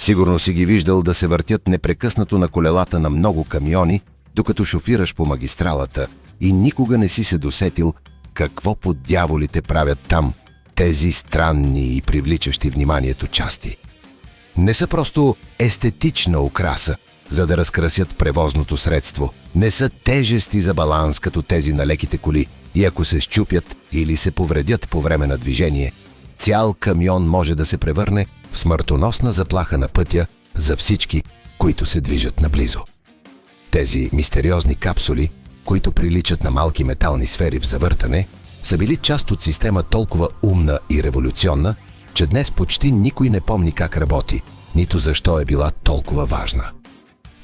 Сигурно си ги виждал да се въртят непрекъснато на колелата на много камиони, докато шофираш по магистралата и никога не си се досетил какво под дяволите правят там тези странни и привличащи вниманието части. Не са просто естетична украса, за да разкрасят превозното средство. Не са тежести за баланс, като тези на леките коли, и ако се счупят или се повредят по време на движение, цял камион може да се превърне в смъртоносна заплаха на пътя за всички, които се движат наблизо. Тези мистериозни капсули, които приличат на малки метални сфери в завъртане, са били част от система толкова умна и революционна, че днес почти никой не помни как работи, нито защо е била толкова важна.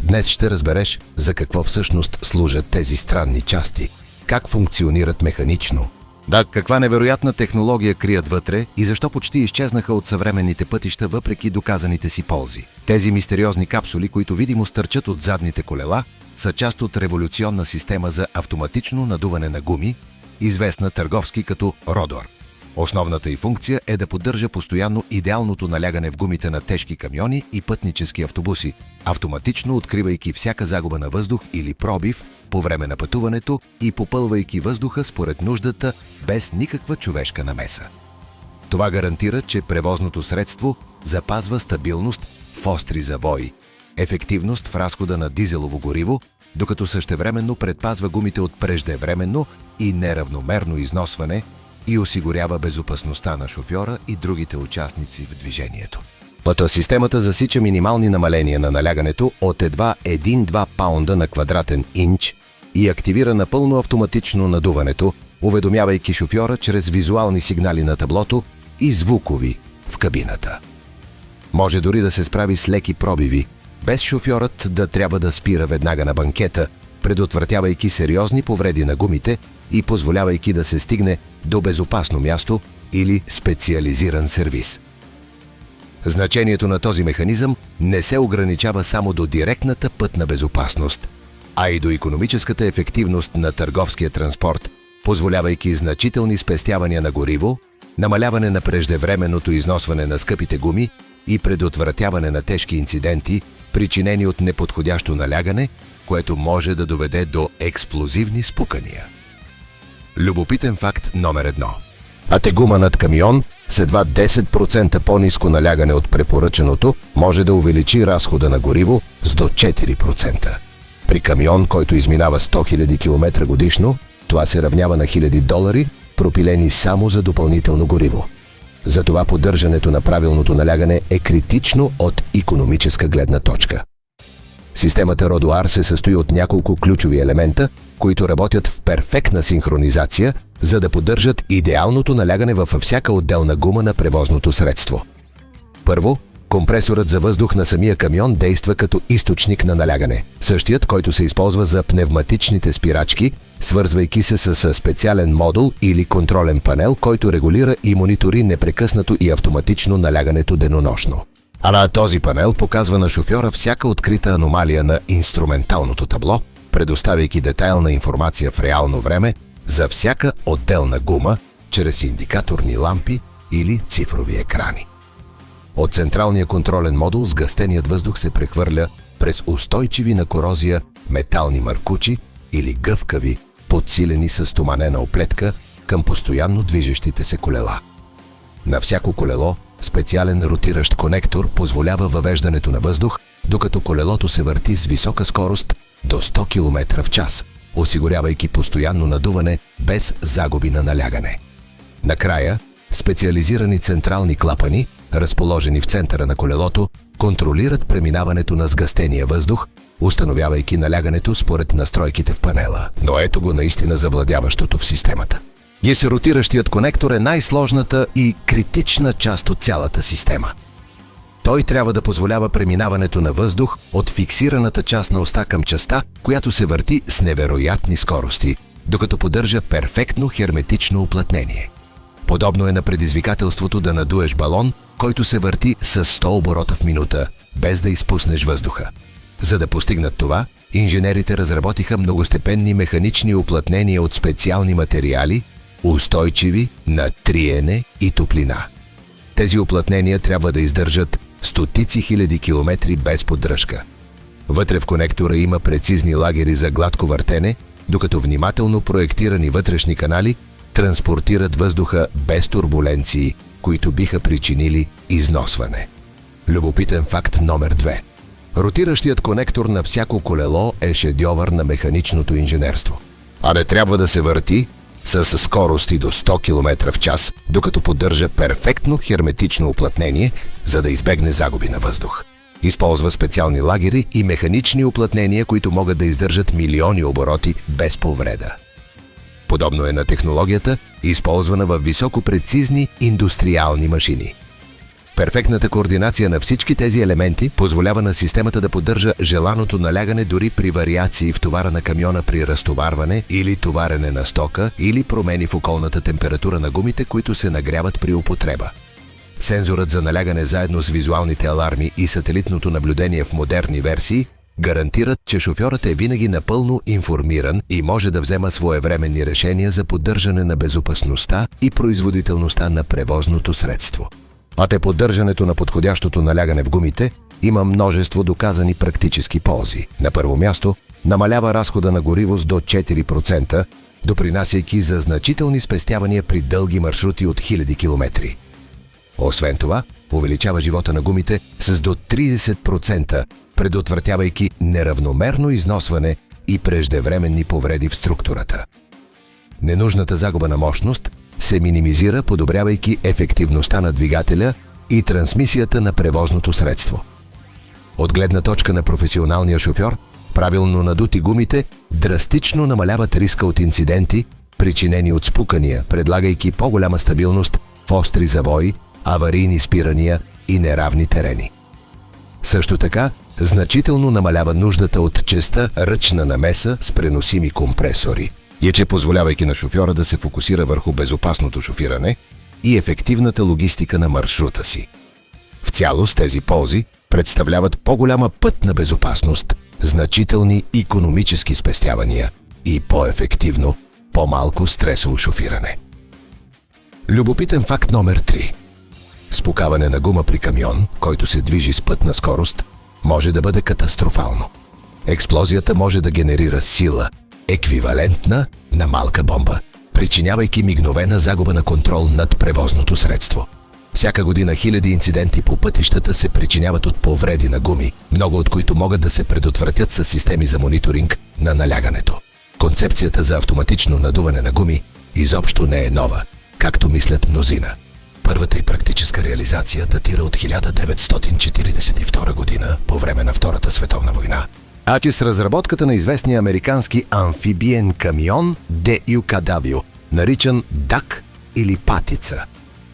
Днес ще разбереш за какво всъщност служат тези странни части, как функционират механично. Да, каква невероятна технология крият вътре и защо почти изчезнаха от съвременните пътища въпреки доказаните си ползи. Тези мистериозни капсули, които видимо стърчат от задните колела, са част от революционна система за автоматично надуване на гуми, известна търговски като Родор. Основната й функция е да поддържа постоянно идеалното налягане в гумите на тежки камиони и пътнически автобуси, автоматично откривайки всяка загуба на въздух или пробив по време на пътуването и попълвайки въздуха според нуждата без никаква човешка намеса. Това гарантира, че превозното средство запазва стабилност в остри завои, ефективност в разхода на дизелово гориво, докато същевременно предпазва гумите от преждевременно и неравномерно износване и осигурява безопасността на шофьора и другите участници в движението. Системата засича минимални намаления на налягането от едва 1-2 паунда на квадратен инч и активира напълно автоматично надуването, уведомявайки шофьора чрез визуални сигнали на таблото и звукови в кабината. Може дори да се справи с леки пробиви, без шофьорът да трябва да спира веднага на банкета, предотвратявайки сериозни повреди на гумите и позволявайки да се стигне до безопасно място или специализиран сервис. Значението на този механизъм не се ограничава само до директната пътна безопасност, а и до икономическата ефективност на търговския транспорт, позволявайки значителни спестявания на гориво, намаляване на преждевременното износване на скъпите гуми и предотвратяване на тежки инциденти, причинени от неподходящо налягане, което може да доведе до експлозивни спукания. Любопитен факт номер 1. Гума над камион с едва 10% по-ниско налягане от препоръчаното може да увеличи разхода на гориво с до 4%. При камион, който изминава 100 000 км годишно, това се равнява на $1000, пропилени само за допълнително гориво. Затова поддържането на правилното налягане е критично от икономическа гледна точка. Системата Родуар се състои от няколко ключови елемента, които работят в перфектна синхронизация, за да поддържат идеалното налягане във всяка отделна гума на превозното средство. Първо, компресорът за въздух на самия камион действа като източник на налягане, същият, който се използва за пневматичните спирачки, свързвайки се с специален модул или контролен панел, който регулира и монитори непрекъснато и автоматично налягането денонощно. А на този панел показва на шофьора всяка открита аномалия на инструменталното табло, предоставяйки детайлна информация в реално време за всяка отделна гума, чрез индикаторни лампи или цифрови екрани. От централния контролен модул сгъстеният въздух се прехвърля през устойчиви на корозия метални маркучи или гъвкави, подсилени с стоманена оплетка към постоянно движещите се колела. На всяко колело специален ротиращ конектор позволява въвеждането на въздух, докато колелото се върти с висока скорост до 100 км в час, осигурявайки постоянно надуване без загуби на налягане. Накрая, специализирани централни клапани, разположени в центъра на колелото, контролират преминаването на сгъстения въздух, установявайки налягането според настройките в панела. Но ето го наистина завладяващото в системата. Гесеротиращият конектор е най-сложната и критична част от цялата система. Той трябва да позволява преминаването на въздух от фиксираната част на оста към частта, която се върти с невероятни скорости, докато поддържа перфектно херметично уплътнение. Подобно е на предизвикателството да надуеш балон, който се върти с 100 оборота в минута, без да изпуснеш въздуха. За да постигнат това, инженерите разработиха многостепенни механични уплътнения от специални материали, устойчиви на триене и топлина. Тези уплътнения трябва да издържат стотици хиляди километри без поддръжка. Вътре в конектора има прецизни лагери за гладко въртене, докато внимателно проектирани вътрешни канали транспортират въздуха без турбуленции, които биха причинили износване. Любопитен факт номер 2. Ротиращият конектор на всяко колело е шедьовър на механичното инженерство. А не трябва да се върти с скорости до 100 км в час, докато поддържа перфектно херметично уплътнение, за да избегне загуби на въздух. Използва специални лагери и механични уплътнения, които могат да издържат милиони обороти без повреда. Подобно е на технологията, използвана в високопрецизни индустриални машини. Перфектната координация на всички тези елементи позволява на системата да поддържа желаното налягане дори при вариации в товара на камиона при разтоварване или товарене на стока или промени в околната температура на гумите, които се нагряват при употреба. Сензорът за налягане заедно с визуалните аларми и сателитното наблюдение в модерни версии гарантират, че шофьорът е винаги напълно информиран и може да взема своевременни решения за поддържане на безопасността и производителността на превозното средство. А поддържането на подходящото налягане в гумите има множество доказани практически ползи. На първо място, намалява разхода на гориво с до 4%, допринасяйки за значителни спестявания при дълги маршрути от хиляди километри. Освен това, увеличава живота на гумите с до 30%, предотвратявайки неравномерно износване и преждевременни повреди в структурата. Ненужната загуба на мощност се минимизира, подобрявайки ефективността на двигателя и трансмисията на превозното средство. От гледна точка на професионалния шофьор, правилно надути гумите драстично намаляват риска от инциденти, причинени от спукания, предлагайки по-голяма стабилност в остри завои, аварийни спирания и неравни терени. Също така, значително намалява нуждата от честа ръчна намеса с преносими компресори, позволявайки на шофьора да се фокусира върху безопасното шофиране и ефективната логистика на маршрута си. В цялост тези ползи представляват по-голяма пътна безопасност, значителни икономически спестявания и по-ефективно, по-малко стресово шофиране. Любопитен факт номер 3. Спукаване на гума при камион, който се движи с пътна скорост, може да бъде катастрофално. Експлозията може да генерира сила, еквивалентна на малка бомба, причинявайки мигновена загуба на контрол над превозното средство. Всяка година хиляди инциденти по пътищата се причиняват от повреди на гуми, много от които могат да се предотвратят с системи за мониторинг на налягането. Концепцията за автоматично надуване на гуми изобщо не е нова, както мислят мнозина. Първата и практическа реализация датира от 1942 година, по време на Втората световна война. С разработката на известния американски амфибиен камион DUKW, наричан ДАК или Патица.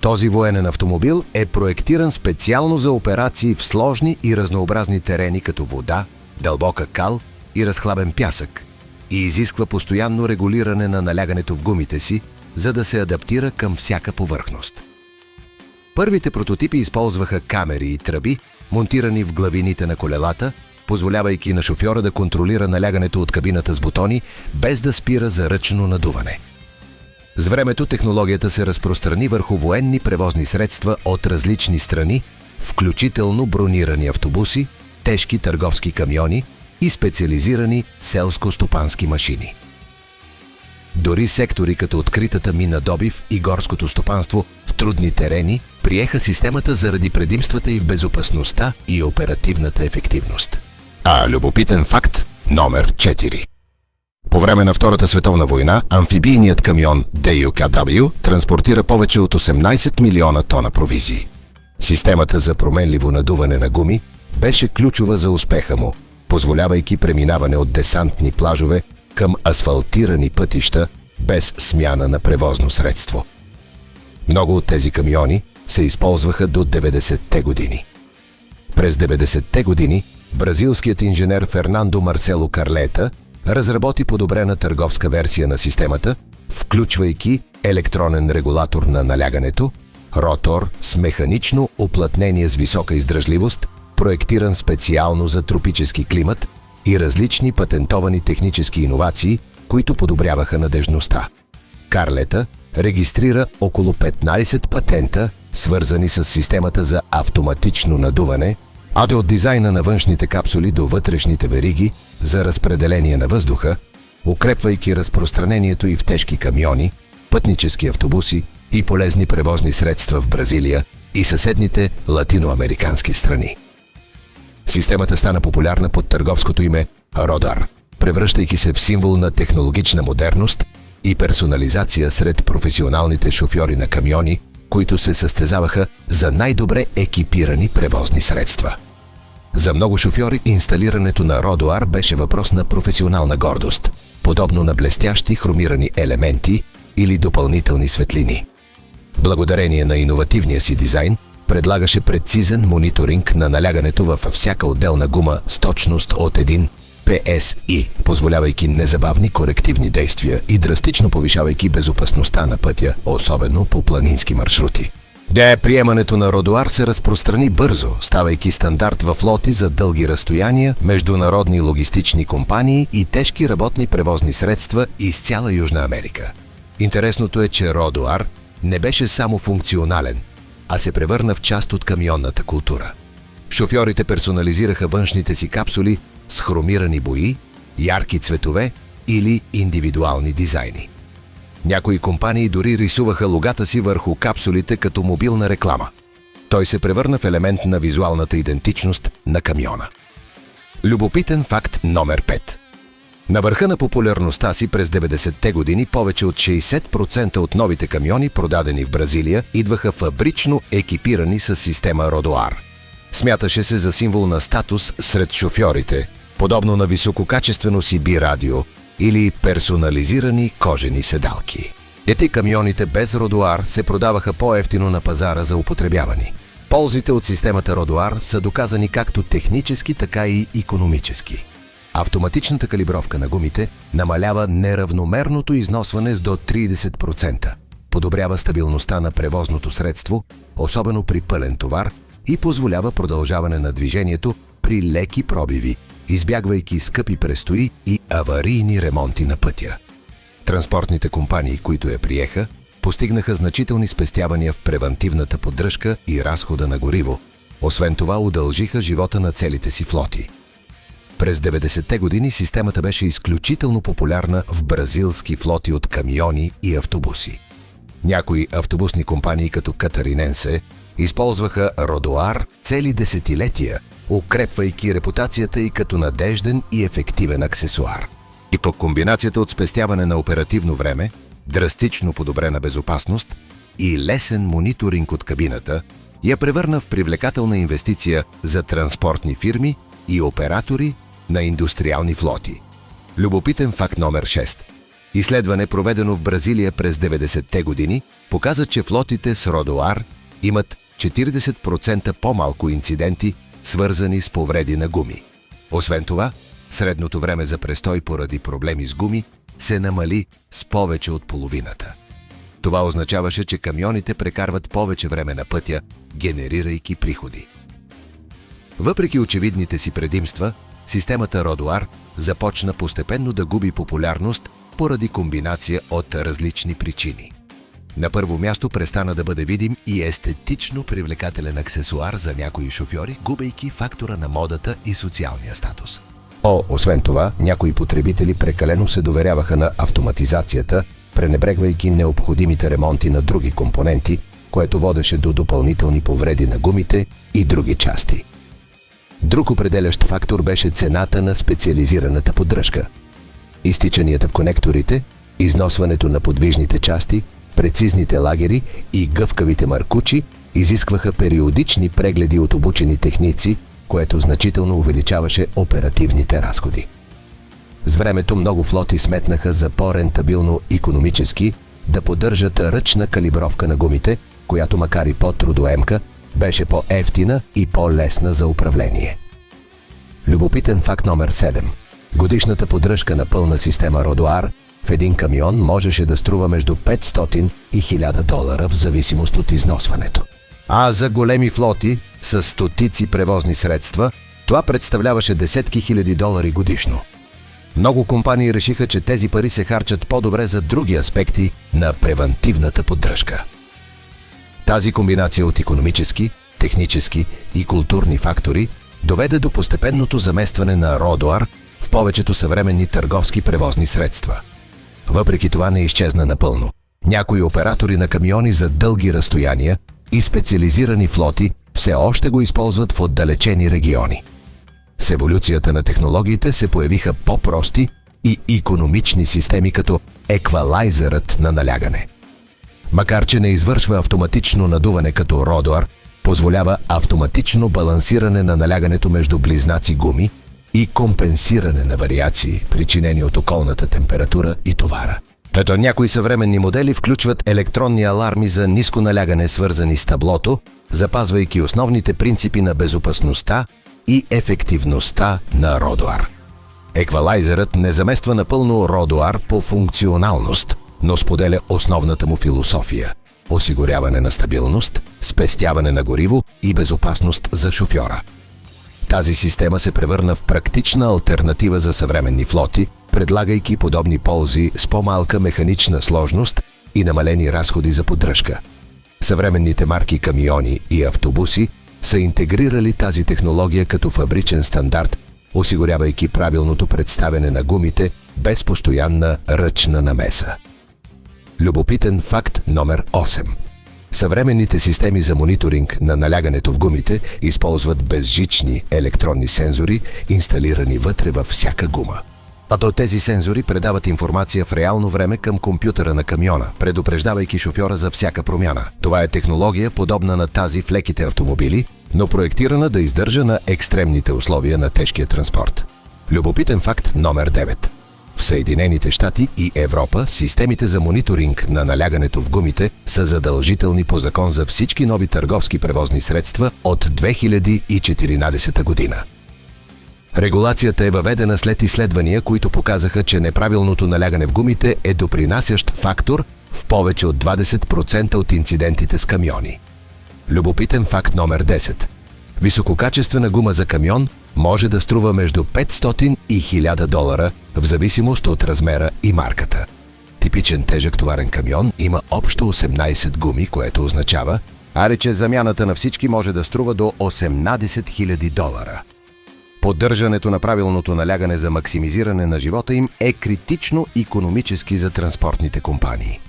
Този военен автомобил е проектиран специално за операции в сложни и разнообразни терени като вода, дълбока кал и разхлабен пясък и изисква постоянно регулиране на налягането в гумите си, за да се адаптира към всяка повърхност. Първите прототипи използваха камери и тръби, монтирани в главините на колелата, позволявайки на шофьора да контролира налягането от кабината с бутони, без да спира за ръчно надуване. С времето технологията се разпространи върху военни превозни средства от различни страни, включително бронирани автобуси, тежки търговски камиони и специализирани селско-стопански машини. Дори сектори като откритата мина добив и горското стопанство в трудни терени приеха системата заради предимствата и в безопасността и оперативната ефективност. Любопитен факт номер 4. По време на Втората световна война амфибийният камион DUKW транспортира повече от 18 милиона тона провизии. Системата за променливо надуване на гуми беше ключова за успеха му, позволявайки преминаване от десантни плажове към асфалтирани пътища без смяна на превозно средство. Много от тези камиони се използваха до 90-те години. През 90-те години бразилският инженер Фернандо Марсело Карлета разработи подобрена търговска версия на системата, включвайки електронен регулатор на налягането, ротор с механично уплътнение с висока издръжливост, проектиран специално за тропически климат и различни патентовани технически иновации, които подобряваха надежността. Карлета регистрира около 15 патента свързани с системата за автоматично надуване, от дизайна на външните капсули до вътрешните вериги за разпределение на въздуха, укрепвайки разпространението и в тежки камиони, пътнически автобуси и полезни превозни средства в Бразилия и съседните латиноамерикански страни. Системата стана популярна под търговското име Родуар, превръщайки се в символ на технологична модерност и персонализация сред професионалните шофьори на камиони, които се състезаваха за най-добре екипирани превозни средства. За много шофьори инсталирането на Родуар беше въпрос на професионална гордост, подобно на блестящи хромирани елементи или допълнителни светлини. Благодарение на иновативния си дизайн, предлагаше прецизен мониторинг на налягането във всяка отделна гума с точност от 1 PSI, позволявайки незабавни корективни действия и драстично повишавайки безопасността на пътя, особено по планински маршрути. Приемането на Родуар се разпространи бързо, ставайки стандарт във флоти за дълги разстояния, международни логистични компании и тежки работни превозни средства из цяла Южна Америка. Интересното е, че Родуар не беше само функционален, а се превърна в част от камионната култура. Шофьорите персонализираха външните си капсули с хромирани бои, ярки цветове или индивидуални дизайни. Някои компании дори рисуваха логата си върху капсулите като мобилна реклама. Той се превърна в елемент на визуалната идентичност на камиона. Любопитен факт номер 5. На върха на популярността си през 90-те години повече от 60% от новите камиони, продадени в Бразилия, идваха фабрично екипирани с система Родуар. Смяташе се за символ на статус сред шофьорите, подобно на висококачествено CB радио или персонализирани кожени седалки. Камионите без Родуар се продаваха по-евтино на пазара за употребявани. Ползите от системата Родуар са доказани както технически, така и икономически. Автоматичната калибровка на гумите намалява неравномерното износване с до 30%, подобрява стабилността на превозното средство, особено при пълен товар, и позволява продължаване на движението при леки пробиви, избягвайки скъпи престои и аварийни ремонти на пътя. Транспортните компании, които я приеха, постигнаха значителни спестявания в превантивната поддръжка и разхода на гориво. Освен това, удължиха живота на целите си флоти. През 90-те години системата беше изключително популярна в бразилски флоти от камиони и автобуси. Някои автобусни компании като Катариненсе използваха Родуар цели десетилетия, укрепвайки репутацията й като надежден и ефективен аксесуар. И по комбинацията от спестяване на оперативно време, драстично подобрена безопасност и лесен мониторинг от кабината, я превърна в привлекателна инвестиция за транспортни фирми и оператори на индустриални флоти. Любопитен факт номер 6. Изследване, проведено в Бразилия през 90-те години, показа, че флотите с Родуар имат 40% по-малко инциденти, свързани с повреди на гуми. Освен това, средното време за престой поради проблеми с гуми се намали с повече от половината. Това означаваше, че камионите прекарват повече време на пътя, генерирайки приходи. Въпреки очевидните си предимства, системата Родуар започна постепенно да губи популярност поради комбинация от различни причини. На първо място престана да бъде видим и естетично привлекателен аксесуар за някои шофьори, губейки фактора на модата и социалния статус. Освен това, някои потребители прекалено се доверяваха на автоматизацията, пренебрегвайки необходимите ремонти на други компоненти, което водеше до допълнителни повреди на гумите и други части. Друг определящ фактор беше цената на специализираната поддръжка. Изтичанията в конекторите, износването на подвижните части, прецизните лагери и гъвкавите маркучи изискваха периодични прегледи от обучени техници, което значително увеличаваше оперативните разходи. С времето много флоти сметнаха за по-рентабилно икономически да поддържат ръчна калибровка на гумите, която макар и по-трудоемка, беше по-евтина и по-лесна за управление. Любопитен факт номер 7. Годишната поддръжка на пълна система Родуар в един камион можеше да струва между $500 и $1000 в зависимост от износването. А за големи флоти с стотици превозни средства, това представляваше десетки хиляди долари годишно. Много компании решиха, че тези пари се харчат по-добре за други аспекти на превантивната поддръжка. Тази комбинация от икономически, технически и културни фактори доведе до постепенното заместване на Родуар в повечето съвременни търговски превозни средства. Въпреки това не изчезна напълно. Някои оператори на камиони за дълги разстояния и специализирани флоти все още го използват в отдалечени региони. С еволюцията на технологиите се появиха по-прости и икономични системи като еквалайзерът на налягане. Макар че не извършва автоматично надуване като Родуар, позволява автоматично балансиране на налягането между близнаци гуми и компенсиране на вариации, причинени от околната температура и товара. Ето някои съвременни модели включват електронни аларми за ниско налягане, свързани с таблото, запазвайки основните принципи на безопасността и ефективността на Родуар. Еквалайзерът не замества напълно Родуар по функционалност, но споделя основната му философия – осигуряване на стабилност, спестяване на гориво и безопасност за шофьора. Тази система се превърна в практична алтернатива за съвременни флоти, предлагайки подобни ползи с по-малка механична сложност и намалени разходи за поддръжка. Съвременните марки камиони и автобуси са интегрирали тази технология като фабричен стандарт, осигурявайки правилното представяне на гумите без постоянна ръчна намеса. Любопитен факт номер 8. Съвременните системи за мониторинг на налягането в гумите използват безжични електронни сензори, инсталирани вътре във всяка гума. Тези сензори предават информация в реално време към компютъра на камиона, предупреждавайки шофьора за всяка промяна. Това е технология, подобна на тази в леките автомобили, но проектирана да издържа на екстремните условия на тежкия транспорт. Любопитен факт номер 9. В Съединените щати и Европа системите за мониторинг на налягането в гумите са задължителни по закон за всички нови търговски превозни средства от 2014 година. Регулацията е въведена след изследвания, които показаха, че неправилното налягане в гумите е допринасящ фактор в повече от 20% от инцидентите с камиони. Любопитен факт номер 10. Висококачествена гума за камион може да струва между $500 и $1000 в зависимост от размера и марката. Типичен тежък товарен камион има общо 18 гуми, което означава, че замяната на всички може да струва до $18 000. Поддържането на правилното налягане за максимизиране на живота им е критично икономически за транспортните компании.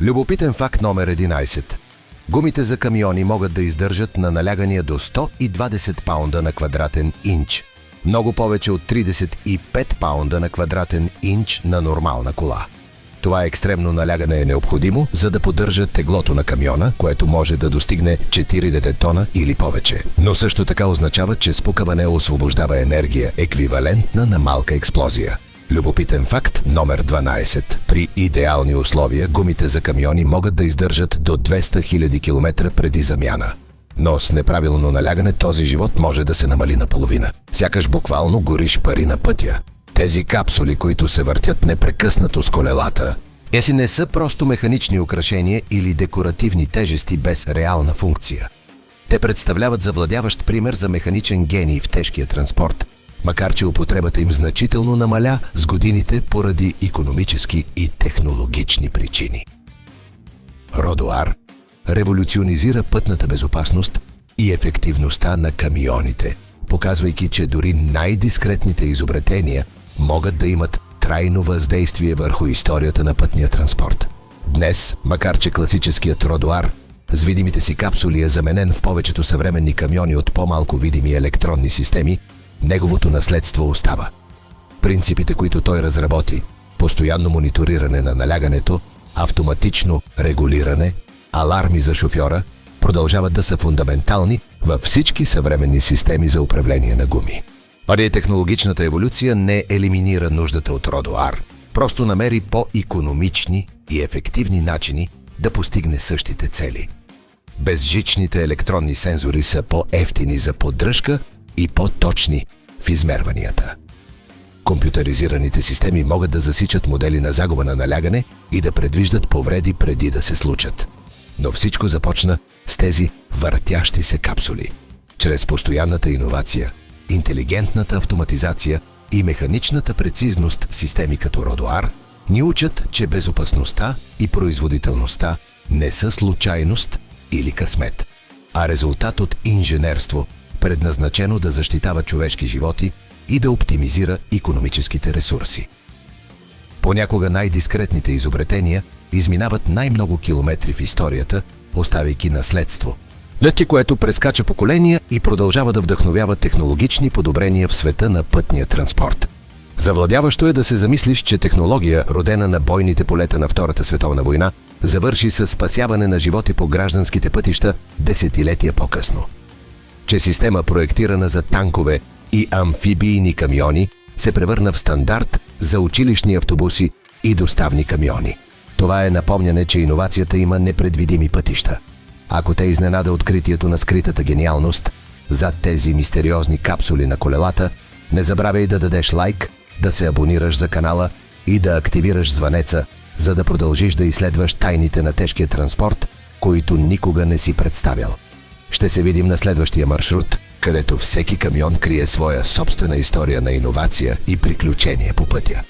Любопитен факт номер 11. Гумите за камиони могат да издържат на налягания до 120 паунда на квадратен инч, много повече от 35 паунда на квадратен инч на нормална кола. Това екстремно налягане е необходимо, за да поддържа теглото на камиона, което може да достигне 40 тона или повече. Но също така означава, че спукаване освобождава енергия, еквивалентна на малка експлозия. Любопитен факт номер 12. При идеални условия гумите за камиони могат да издържат до 200 000 км преди замяна. Но с неправилно налягане този живот може да се намали наполовина. Сякаш буквално гориш пари на пътя. Тези капсули, които се въртят непрекъснато с колелата, си не са просто механични украшения или декоративни тежести без реална функция. Те представляват завладяващ пример за механичен гений в тежкия транспорт, макар че употребата им значително намаля с годините поради икономически и технологични причини. Родуар революционизира пътната безопасност и ефективността на камионите, показвайки, че дори най-дискретните изобретения могат да имат трайно въздействие върху историята на пътния транспорт. Днес, макар че класическият Родуар с видимите си капсули е заменен в повечето съвременни камиони от по-малко видими електронни системи, неговото наследство остава. Принципите, които той разработи – постоянно мониториране на налягането, автоматично регулиране, аларми за шофьора – продължават да са фундаментални във всички съвременни системи за управление на гуми. Технологичната еволюция не елиминира нуждата от Родуар, просто намери по-икономични и ефективни начини да постигне същите цели. Безжичните електронни сензори са по-евтини за поддръжка и по-точни в измерванията. Компютъризираните системи могат да засичат модели на загуба на налягане и да предвиждат повреди преди да се случат. Но всичко започна с тези въртящи се капсули. Чрез постоянната иновация, интелигентната автоматизация и механичната прецизност системи като Родуар ни учат, че безопасността и производителността не са случайност, или късмет, а резултат от инженерство, предназначено да защитава човешки животи и да оптимизира икономическите ресурси. Понякога най-дискретните изобретения изминават най-много километри в историята, оставяйки наследство, което прескача поколения и продължава да вдъхновява технологични подобрения в света на пътния транспорт. Завладяващо е да се замислиш, че технология, родена на бойните полета на Втората световна война, завърши с спасяване на животи по гражданските пътища десетилетия по-късно. Че система, проектирана за танкове и амфибийни камиони, се превърна в стандарт за училищни автобуси и доставни камиони. Това е напомняне, че иновацията има непредвидими пътища. Ако те изненада откритието на скритата гениалност зад тези мистериозни капсули на колелата, не забравяй да дадеш лайк, да се абонираш за канала и да активираш звънеца, за да продължиш да изследваш тайните на тежкия транспорт, които никога не си представял. Ще се видим на следващия маршрут, където всеки камион крие своя собствена история на иновация и приключение по пътя.